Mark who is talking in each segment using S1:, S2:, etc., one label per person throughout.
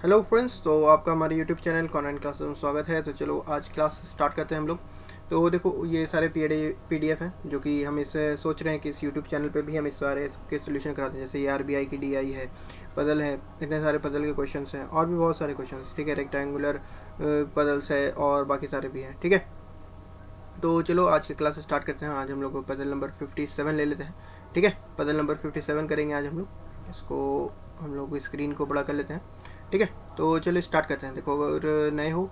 S1: Hello friends, तो आपका हमारे यूट्यूब चैनल ऑनलाइन क्लासेस में स्वागत है। तो चलो आज क्लास स्टार्ट करते हैं हम लोग। तो देखो ये सारे पीडीएफ हैं जो कि हम इसे सोच रहे हैं कि इस यूट्यूब चैनल पे भी हम इस सारे के सोल्यूशन कराते हैं। जैसे ये आरबीआई की डीआई है, पजल है, इतने सारे पजल के क्वेश्चंस हैं और भी बहुत सारे क्वेश्चंस, ठीक है। रेक्टेंगुलर पजल्स है और बाकी सारे भी हैं, ठीक है। तो चलो आज की क्लास स्टार्ट करते हैं। आज हम लोग पजल नंबर 57 ले लेते हैं, ठीक है। पजल नंबर 57 करेंगे आज हम लोग। इसको हम लोग स्क्रीन को बड़ा कर लेते हैं, ठीक है। तो चलो स्टार्ट करते हैं। देखो अगर नए हो,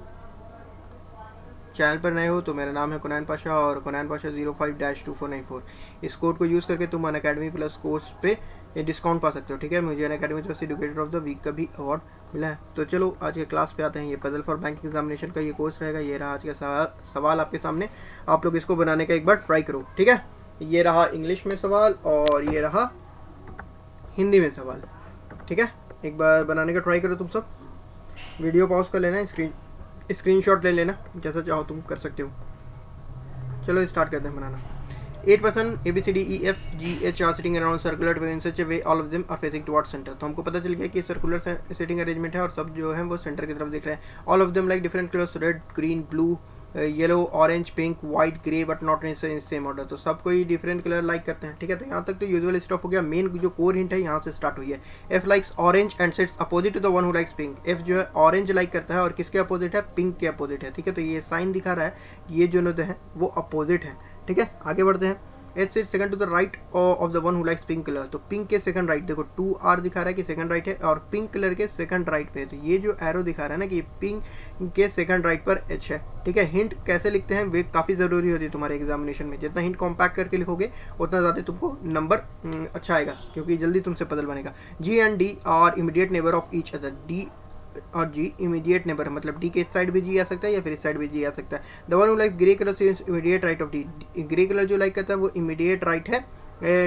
S1: चैनल पर नए हो तो मेरा नाम है कुनैन पाशा और कुनैन पाशा 05-2494। इस कोड को यूज़ करके तुम अनअकैडमी प्लस कोर्स पे डिस्काउंट पा सकते हो, ठीक है। मुझे अनअकैडमी तरफ से एजुकेटर ऑफ द वीक का भी अवार्ड मिला है। तो चलो आज के क्लास पे आते हैं। ये पजल फॉर बैंक एग्जामिनेशन का ये कोर्स रहेगा। ये रहा आज का सवाल आपके सामने। आप लोग इसको बनाने का एक बार ट्राई करो, ठीक है। ये रहा इंग्लिश में सवाल और ये रहा हिंदी में सवाल, ठीक है। एक बार बनाने का ट्राई करो तुम सब। वीडियो पॉज कर लेना, स्क्रीनशॉट ले लेना, जैसा चाहो तुम कर सकते हो। चलो स्टार्ट करते हैं बनाना। 8 person ABCDEFGH are sitting around circular way in such a way all of them are facing towards center। तो हमको पता चल गया कि सर्कुलर सिटिंग अरेंजमेंट है और सब जो है वो सेंटर की तरफ देख रहे हैं। All of them like different colours, red, green, blue, yellow, orange, pink, white, grey, but not in same order. तो सब कोई डिफरेंट कलर लाइक करते हैं, ठीक है। तो यहाँ तक तो यूजुअल स्टफ हो गया। मेन जो कोर हिंट है यहाँ से स्टार्ट हुई है। F likes orange and sits opposite to the one who likes pink. F जो है ऑरेंज लाइक करता है और किसके अपोजिट है? पिंक के अपोजिट है, ठीक है। तो ये साइन दिखा रहा है ये जो है वो अपोजिट है, ठीक है। आगे बढ़ते हैं। H sit second to the right of the one who likes pink colour. तो पिंक के सेकंड राइट, देखो 2R दिखा रहा है कि सेकंड राइट है और पिंक कलर के सेकंड राइट पे है। तो ये जो एरो दिखा रहा है ना कि पिंक के सेकंड राइट पर H है, ठीक है। हिंट कैसे लिखते हैं वे काफ़ी ज़रूरी होती है तुम्हारे एग्जामिनेशन में। जितना हिंट कॉम्पैक्ट करके लिखोगे उतना ज़्यादा तुमको नंबर अच्छा आएगा, क्योंकि जल्दी तुमसे पजल बनेगा। G and D are immediate neighbour of each other. D और G इमीडिएट नेबर है, मतलब D के इस साइड भी G आ सकता है या फिर इस साइड भी G आ सकता है। The one who likes grey colour से immediate right of D। Grey colour जो लाइक करता है वो इमीडिएट राइट है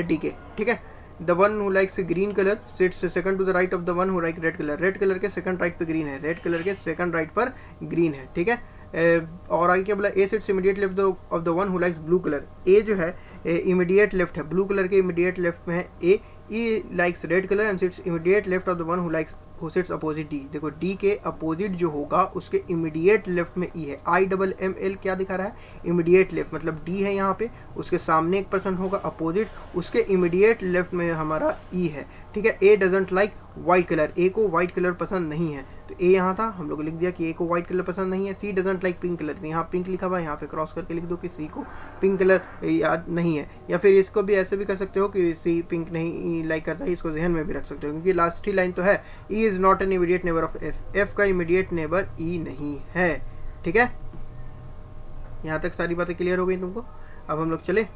S1: D के, ठीक है। The one who likes green colour sits second to the right of the one who like red colour. Red colour के सेकंड राइट पे ग्रीन है, रेड कलर के सेकंड राइट पर ग्रीन है, ठीक है। और आगे क्या बोला? A sits immediate left of the one who likes blue colour. A जो है इमीडिएट लेफ्ट है, ब्लू कलर के इमीडिएट लेफ्ट में है A. E likes red colour and sits immediate left of the one who sits opposite D. देखो D के opposite जो होगा उसके इमीडिएट लेफ्ट में ई है। IMML क्या दिखा रहा है? इमीडिएट लेफ्ट, मतलब डी है यहाँ पे, उसके सामने एक पर्सन होगा अपोजिट, उसके इमीडिएट लेफ्ट में हमारा ई है, ठीक है। ए डजंट लाइक व्हाइट कलर। ए को व्हाइट कलर पसंद नहीं है, तो ए यहाँ था, हम लोग लिख दिया कि ए को व्हाइट कलर पसंद नहीं है। सी डजंट लाइक पिंक कलर, यहाँ पिंक लिखा हुआ है, यहाँ पे क्रॉस करके लिख दो कि सी को पिंक कलर याद नहीं है। या फिर इसको भी ऐसे भी कर सकते हो कि सी पिंक नहीं लाइक करता है, इसको ध्यान में भी रख सकते हो, क्योंकि लास्ट ही लाइन तो है E is not an immediate neighbour of F. F का इमीडिएट नेबर ई नहीं है, ठीक है। यहाँ तक सारी बातें क्लियर हो गई तुमको। अब हम लोग चले।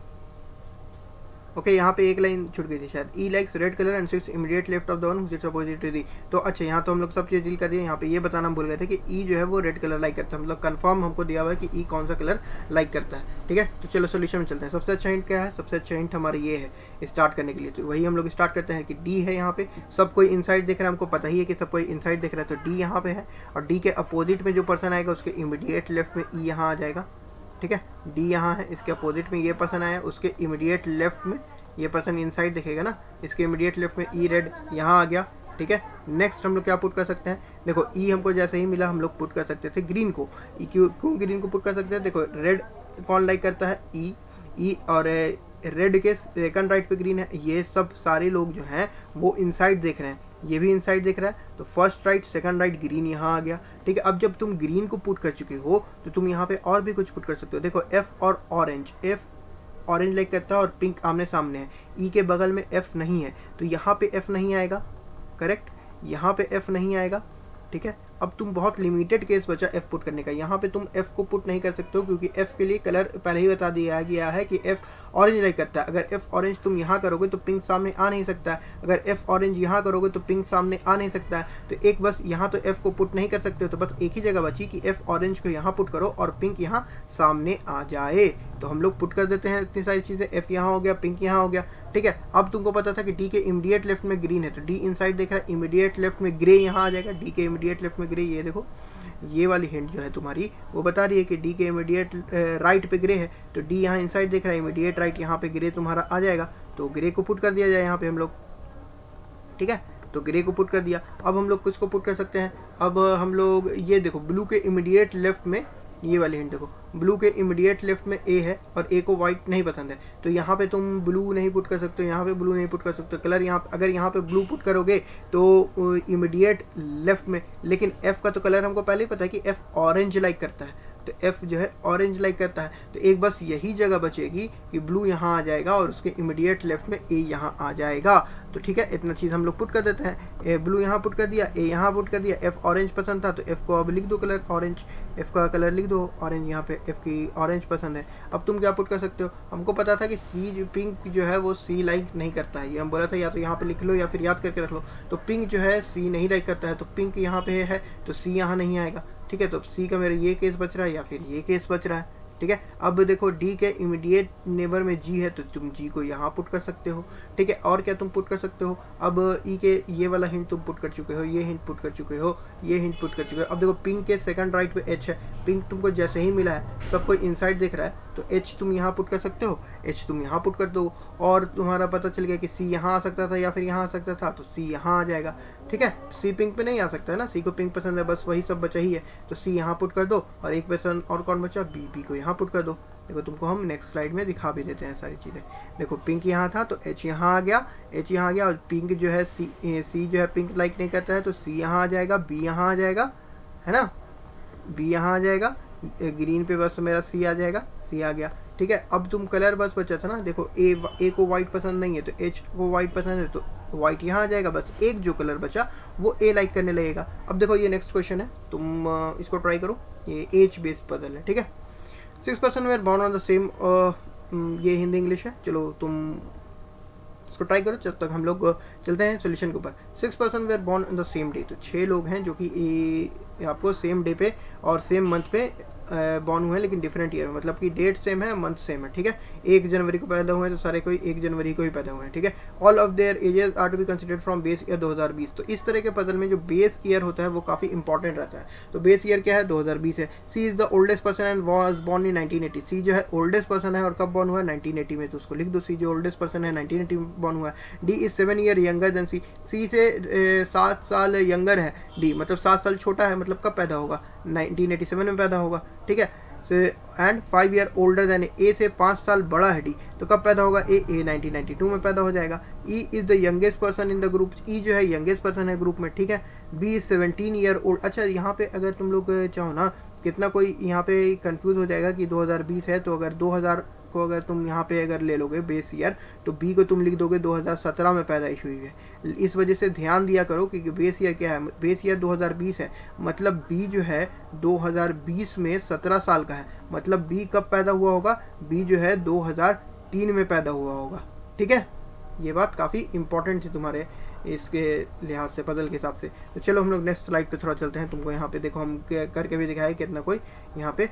S1: ओके, यहाँ पे एक लाइन छूट गई थी शायद। E likes red colour and sits immediate left of the one who sits opposite to D. तो अच्छा, यहाँ तो हम लोग सब चीज डील कर दिए। यहाँ पे ये बताना भूल गए थे कि ई जो है वो रेड कलर लाइक करता है, मतलब कंफर्म हमको दिया हुआ है कि ई कौन सा कलर लाइक करता है, ठीक है। तो चलो सोल्यूशन में चलते हैं। सबसे अच्छा हिंट क्या है? सबसे अच्छा हिंट हमारा ये है स्टार्ट करने के लिए। तो वही हम लोग स्टार्ट करते हैं कि डी है यहाँ पे, सब कोई इनसाइड देख रहा है, हमको पता ही है कि सब कोई इनसाइड देख रहा है, तो डी यहाँ पे है। और डी के अपोजिट में जो पर्सन आएगा उसके इमीडिएट लेफ्ट में ई यहाँ आ जाएगा, ठीक है। डी यहाँ है, इसके अपोजिट में ये पर्सन आया, उसके इमीडिएट लेफ्ट में ये पर्सन इनसाइड दिखेगा ना, इसके इमीडिएट लेफ्ट में ई रेड यहाँ आ गया, ठीक है। नेक्स्ट हम लोग क्या पुट कर सकते हैं? देखो ई हमको जैसे ही मिला हम लोग पुट कर सकते थे ग्रीन को। ई क्यों ग्रीन को पुट कर सकते हैं? देखो रेड कौन लाइक करता है? ई और रेड के सेकंड राइट पे ग्रीन है। ये सब सारे लोग जो हैं वो इनसाइड देख रहे हैं, ये भी इनसाइड देख रहा है, तो first right second right green यहाँ आ गया, ठीक है। अब जब तुम ग्रीन को पुट कर चुके हो तो तुम यहाँ पे और भी कुछ पुट कर सकते हो। देखो एफ और ऑरेंज, एफ ऑरेंज लाइक करता है और पिंक आमने सामने है। ई के बगल में एफ नहीं है, तो यहाँ पे एफ नहीं आएगा, करेक्ट। यहाँ पे एफ नहीं आएगा, ठीक है। अब तुम बहुत लिमिटेड केस बचा एफ पुट करने का। यहाँ पे तुम एफ को पुट नहीं कर सकते हो क्योंकि एफ के लिए कलर पहले ही बता दिया गया है कि एफ ऑरेंज लाइक करता है। अगर एफ ऑरेंज तुम यहाँ करोगे तो पिंक सामने आ नहीं सकता है, अगर एफ ऑरेंज यहाँ करोगे तो पिंक सामने आ नहीं सकता है। तो एक बस यहाँ तो एफ को पुट नहीं कर सकते हो, तो बस एक ही जगह बची कि एफ ऑरेंज को यहाँ पुट करो और पिंक यहाँ सामने आ जाए। तो हम लोग पुट कर देते हैं इतनी सारी चीज़ें। एफ यहाँ हो गया, पिंक यहाँ हो गया, ठीक है। अब तुमको पता था कि डी के इमीडिएट लेफ्ट में ग्रीन है, तो डी इनसाइड देख रहा है, इमीडिएट लेफ्ट में ग्रे यहाँ आ जाएगा। डी के इमीडिएट लेफ्ट में ग्रे, ये देखो ये वाली हिंट जो है तुम्हारी वो बता रही है कि डी के इमीडिएट राइट पे ग्रे है, तो डी यहाँ इनसाइड देख रहा है, इमीडिएट राइट यहाँ पे ग्रे तुम्हारा आ जाएगा, तो ग्रे को पुट कर दिया जाए यहाँ पे हम लोग, ठीक है। तो ग्रे को पुट कर दिया। अब हम लोग किसको पुट कर सकते हैं, अब हम लोग ये देखो ब्लू के इमीडिएट लेफ्ट में, ये वाली हिंट देखो, ब्लू के इमीडिएट लेफ्ट में ए है और ए को वाइट नहीं पसंद है, तो यहाँ पे तुम ब्लू नहीं पुट कर सकते हो, यहाँ पे ब्लू नहीं पुट कर सकते हो। कलर यहाँ अगर यहाँ पे ब्लू पुट करोगे तो इमीडिएट लेफ्ट में, लेकिन एफ का तो कलर हमको पहले ही पता है कि एफ ऑरेंज लाइक करता है, तो एफ जो है ऑरेंज लाइक करता है, तो एक बस यही जगह बचेगी कि ब्लू यहाँ आ जाएगा और उसके इमीडिएट लेफ्ट में ए यहाँ आ जाएगा। तो ठीक है, इतना चीज़ हम लोग पुट कर देते हैं। ब्लू यहाँ पुट कर दिया, ए यहाँ पुट कर दिया, एफ ऑरेंज पसंद था तो एफ को अब लिख दो कलर ऑरेंज, एफ का कलर लिख दो ऑरेंज, यहाँ पे एफ की ऑरेंज पसंद है। अब तुम क्या पुट कर सकते हो, हमको पता था कि सी पिंक जो है वो सी लाइक नहीं करता है, ये हम बोला था, या तो यहाँ पे लिख लो या फिर याद करके रख लो। तो पिंक जो है सी नहीं लाइक करता है, तो पिंक यहाँ पे है तो सी यहाँ नहीं आएगा। ठीक है, तो सी का मेरा ये केस बच रहा है या फिर ये केस बच रहा है। ठीक है, अब देखो डी के इमीडिएट नेबर में जी है तो तुम जी को यहाँ पुट कर सकते हो। ठीक है, और क्या तुम पुट कर सकते हो, अब ई के ये वाला हिंट तुम पुट कर चुके हो, ये हिंट पुट कर चुके हो, ये हिंट पुट कर चुके हो। अब देखो पिंक के सेकंड राइट पे एच है, पिंक तुमको जैसे ही मिला है सबको इनसाइड दिख रहा है, तो एच तुम यहाँ पुट कर सकते हो, एच तुम यहाँ पुट कर दो, और तुम्हारा पता चल गया कि सी यहाँ आ सकता था या फिर यहाँ आ सकता था, तो सी यहाँ आ जाएगा। ठीक है, सी पिंक पे नहीं आ सकता है ना, सी को पिंक पसंद है, बस वही सब बचा ही है, तो सी यहाँ पुट कर दो, और एक पसंद और कौन बचा, बी, बी को यहाँ पुट कर दो। देखो तुमको हम नेक्स्ट स्लाइड में दिखा भी देते हैं सारी चीज़ें। देखो पिंक यहाँ था तो एच यहाँ आ गया, एच यहाँ आ गया, और पिंक जो है सी जो है पिंक लाइक नहीं करता है तो सी यहाँ आ जाएगा, बी यहाँ आ जाएगा, है ना, बी यहाँ आ जाएगा, ग्रीन पे बस मेरा सी आ जाएगा, सी आ गया। ठीक है, अब तुम कलर बस बचा था ना, देखो ए को वाइट पसंद नहीं है तो एच को वाइट पसंद है तो वाइट यहाँ आ जाएगा, बस एक जो कलर बचा वो ए लाइक करने लगेगा। अब देखो ये नेक्स्ट क्वेश्चन है, तुम इसको ट्राई करो, ये एज बेस्ड पजल है। ठीक है, 6% were born on the same, ये हिंदी इंग्लिश है, चलो तुम इसको ट्राई करो जब तक हम लोग चलते हैं सोल्यूशन के ऊपर। 6% were born on the same day, तो 6 लोग हैं जो कि आपको सेम डे पे और सेम मंथ पे बॉर्न हुए हैं, लेकिन डिफरेंट ईयर में, मतलब कि डेट सेम है, मंथ सेम है। ठीक है, 1 जनवरी को पैदा हुए हैं तो सारे कोई 1 जनवरी को ही पैदा हुए हैं। ठीक है, all of their ages are to be considered from base year 2020। तो इस तरह के पजल में जो बेस ईयर होता है वो काफ़ी इंपॉर्टेंट रहता है। तो बेस ईयर क्या है, 2020 है। C is the oldest person and was born in 1980। C जो है ओल्डेस्ट पर्सन है और कब बॉर्न हुआ है, 1980 में, तो उसको लिख दो, सी जो ओल्डेस्ट पर्सन है 1980 में बॉर्न हुआ है। D is 7 year younger than C. C से 7 साल यंगर है डी, मतलब 7 साल छोटा है, मतलब कब पैदा होगा, 1987 में पैदा होगा। ठीक है, एंड 5 ईयर ओल्डर देन ए से 5 साल बड़ा है डी, तो कब पैदा होगा, ए 1992 में पैदा हो जाएगा। E is the youngest person in the group, E जो है यंगेस्ट पर्सन है ग्रुप में। ठीक है, बी इज 17 ईयर ओल्ड। अच्छा, यहाँ पे अगर तुम लोग चाहो ना, कितना कोई यहाँ पे कंफ्यूज हो जाएगा कि 2020 है, तो अगर 2000 को अगर तुम यहाँ पे अगर ले लोगे बेस ईयर, तो बी को तुम लिख दोगे 2017 में पैदाइश हुई है। इस वजह से ध्यान दिया करो कि बेस ईयर क्या है, बेस ईयर 2020 है, मतलब बी जो है 2020 में 17 साल का है, मतलब बी कब पैदा हुआ होगा, बी जो है 2003 में पैदा हुआ होगा। ठीक है, ये बात काफ़ी इंपॉर्टेंट थी तुम्हारे इसके लिहाज से, पजल के हिसाब से। तो चलो हम लोग नेक्स्ट स्लाइड पे थोड़ा चलते हैं। तुमको यहाँ पे देखो हम करके भी दिखाया कितना कोई यहाँ पे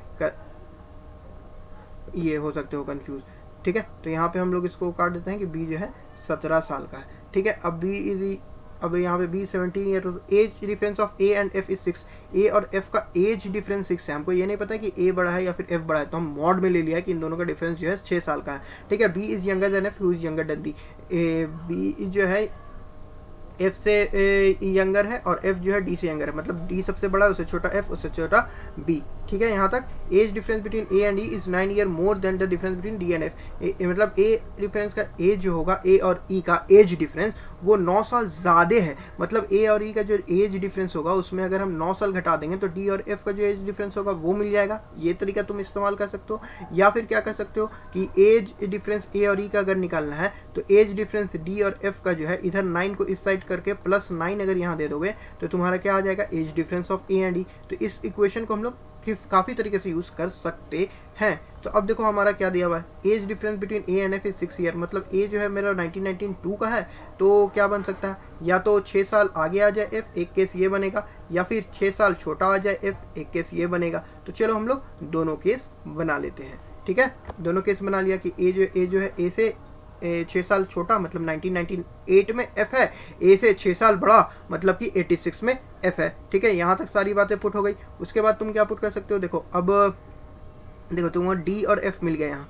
S1: ये हो सकते हो कंफ्यूज। ठीक है, तो यहाँ पे हम लोग इसको काट देते हैं कि बी जो है 17 साल का है। ठीक है, अब यहाँ पे B 17 year, age difference of A and F is 6। A और एफ का एज डिफरेंस 6 है, हमको ये नहीं पता कि ए बड़ा है या फिर एफ बड़ा है, तो हम मॉड में ले लिया है कि इन दोनों का डिफरेंस जो है 6 साल का है। ठीक है, B is younger than F, who is younger than D. B जो है एफ से यंगर है और एफ जो है डी से यंगर है, मतलब डी सबसे बड़ा है, उससे छोटा एफ, उससे छोटा बी। ठीक है, यहाँ तक age difference between A and E is 9 year more than the difference between D and F. मतलब ए डिफरेंस का एज जो होगा, ए और ई का एज डिफरेंस वो 9 साल ज़्यादा है, मतलब ए और ई का जो एज डिफरेंस होगा उसमें अगर हम 9 साल घटा देंगे तो डी और एफ का जो एज डिफरेंस होगा वो मिल जाएगा। ये तरीका तुम इस्तेमाल कर सकते हो, या फिर क्या कर सकते हो कि एज डिफरेंस ए और ई का अगर निकालना है तो एज डिफरेंस डी और एफ का जो है इधर 9 को इस साइड करके +9 अगर यहाँ दे दोगे तो तुम्हारा क्या आ जाएगा, age difference of A and E. तो इस इक्वेशन को हम लोग काफ़ी तरीके से यूज़ कर सकते हैं। तो अब देखो हमारा क्या दिया हुआ है, age difference between A and F is 6 year, मतलब ए जो है मेरा 1992 का है, तो क्या बन सकता है, या तो 6 साल आगे आ जाए एफ, एक केस ये बनेगा, या फिर 6 साल छोटा आ जाए एफ, एक केस ये बनेगा। तो चलो हम लोग दोनों केस बना लेते हैं। ठीक है, दोनों केस बना लिया कि ए जो है ए से 6 साल छोटा, मतलब 1998 में एफ है, ए से 6 साल बड़ा मतलब कि 86 में एफ है। ठीक है, यहाँ तक सारी बातें पुट हो गई। उसके बाद तुम क्या पुट कर सकते हो, देखो अब देखो तुम डी और एफ मिल गए यहाँ,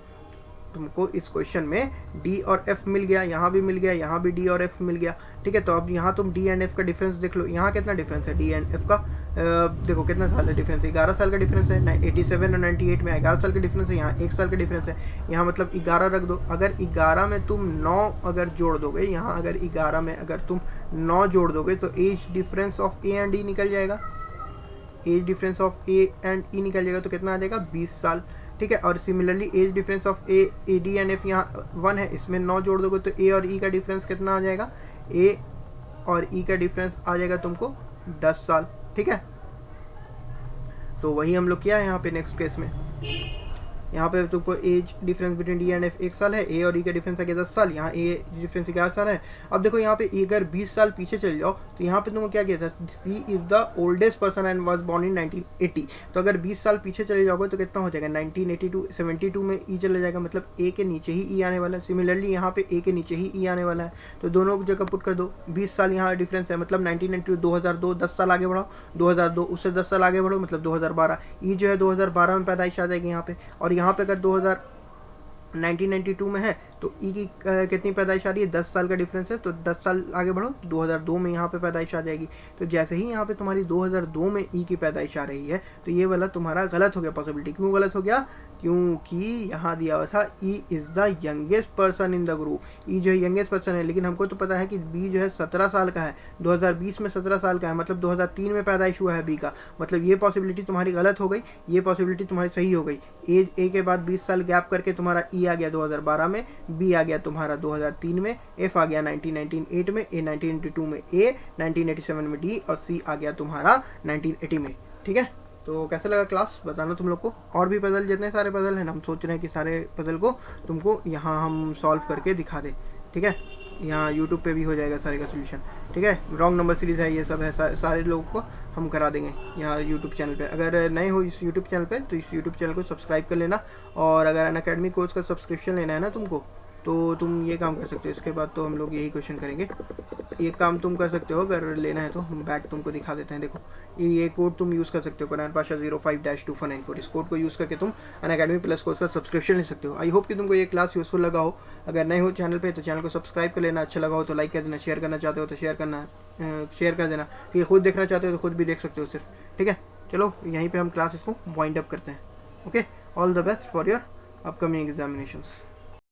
S1: तुमको इस क्वेश्चन में डी और एफ मिल गया, यहाँ भी मिल गया, यहाँ भी डी और एफ मिल गया, ठीक है। तो अब यहाँ तुम डी एंड एफ का डिफरेंस देख लो, यहाँ कितना डिफरेंस है डी एंड एफ का, देखो कितना साल का डिफरेंस है, 11 साल का डिफरेंस है। 87 और 98 में 11 साल का डिफरेंस है, यहाँ 1 साल का डिफरेंस है। यहाँ मतलब 11 रख दो, अगर 11 में तुम 9 अगर जोड़ दोगे, यहाँ अगर 11 में अगर तुम 9 जोड़ दोगे तो age difference of A and D निकल जाएगा, age difference of A and E निकल जाएगा, तो कितना आ जाएगा 20 साल, ठीक है। और similarly as difference of A D and F यहाँ 1 है, इसमें 9 जोड़ दोगे तो ए और ई का डिफरेंस कितना आ जाएगा, ए और ई का डिफरेंस आ जाएगा तुमको 10 साल, ठीक है। तो वही हम लोग किया है यहाँ पे नेक्स्ट केस में। यहाँ पे तुमको age difference between D and F 1 साल है, ए और ई का डिफरेंस आ गया 10 साल, यहाँ ए डिफरेंस 11 साल है। अब देखो यहाँ पे अगर 20 साल पीछे चले जाओ तो यहाँ पे तुमको क्या किया था, he is the oldest person and was born in 1980। तो अगर 20 साल पीछे चले जाओगे तो कितना हो जाएगा 1982, 72 में ई चला जाएगा, मतलब ए के नीचे ही ई आने वाला है। सिमिलरली यहाँ पे ए के नीचे ही ई आने वाला है, तो दोनों जगह पुट कर दो। 20 साल यहाँ डिफरेंस है, मतलब 1992 2002, 10 साल आगे बढ़ाओ, 2002 उससे 10 साल आगे बढ़ो, मतलब 2012। ई जो है 2012 में पैदाइश आ जाएगी यहाँ पे, और यहाँ पे अगर 1992 में है तो ई की कितनी पैदाइश आ रही है, 10 साल का डिफरेंस है, तो 10 साल आगे बढ़ो, 2002 में यहाँ पे पैदाइश आ जाएगी। तो जैसे ही यहाँ पे तुम्हारी 2002 में ई की पैदाइश आ रही है तो ये वाला तुम्हारा गलत हो गया पॉसिबिलिटी। क्यों गलत हो गया, क्योंकि यहाँ दिया हुआ था E is the youngest person in the group, E जो है यंगेस्ट पर्सन है, लेकिन हमको तो पता है कि बी जो है 17 साल का है, 2020 में 17 साल का है, मतलब 2003 में पैदाइश हुआ है बी का, मतलब ये पॉसिबिलिटी तुम्हारी गलत हो गई, ये पॉसिबिलिटी तुम्हारी सही हो गई। एज ए के बाद 20 साल गैप करके तुम्हारा ई आ गया 2012 में, बी आ गया तुम्हारा 2003 में, एफ आ गया 1998 में, ए 1992 में, ए 1987 में डी, और सी आ गया तुम्हारा 1980 में, ठीक है। तो कैसा लगा क्लास बताना तुम लोग को। और भी पजल, जितने सारे पजल हैं हम सोच रहे हैं कि सारे पजल को तुमको यहाँ हम सॉल्व करके दिखा दें, ठीक है। यहाँ यूट्यूब पे भी हो जाएगा सारे का सोल्यूशन, ठीक है। रॉन्ग नंबर सीरीज़ है, ये सब है, सारे लोगों को हम करा देंगे यहाँ यूट्यूब चैनल पे। अगर नए हो इस यूट्यूब चैनल पे तो इस यूट्यूब चैनल को सब्सक्राइब कर लेना, और अगर अनअकैडमी कोर्स का सब्सक्रिप्शन लेना है ना तुमको, तो तुम ये काम कर सकते हो। इसके बाद तो हम लोग यही क्वेश्चन करेंगे, ये काम तुम कर सकते हो अगर लेना है तो। हम बैक तुमको दिखा देते हैं, देखो ये कोड तुम यूज़ कर सकते हो, कुरान पाशा 05-2494, इस कोड को यूज़ करके तुम अनअकैडमी प्लस कोर्स का सब्सक्रिप्शन ले सकते हो। आई होप कि तुमको ये क्लास यूजफुल लगा हो। अगर नए हो चैनल पे तो चैनल को सब्सक्राइब कर लेना, अच्छा लगा हो तो लाइक कर देना, शेयर करना चाहते हो तो शेयर कर देना, ठीक है। खुद देखना चाहते हो तो खुद भी देख सकते हो सिर्फ, ठीक है। चलो यहीं पर हम क्लास इसको वाइंड अप करते हैं। Okay, all the best for your upcoming examinations.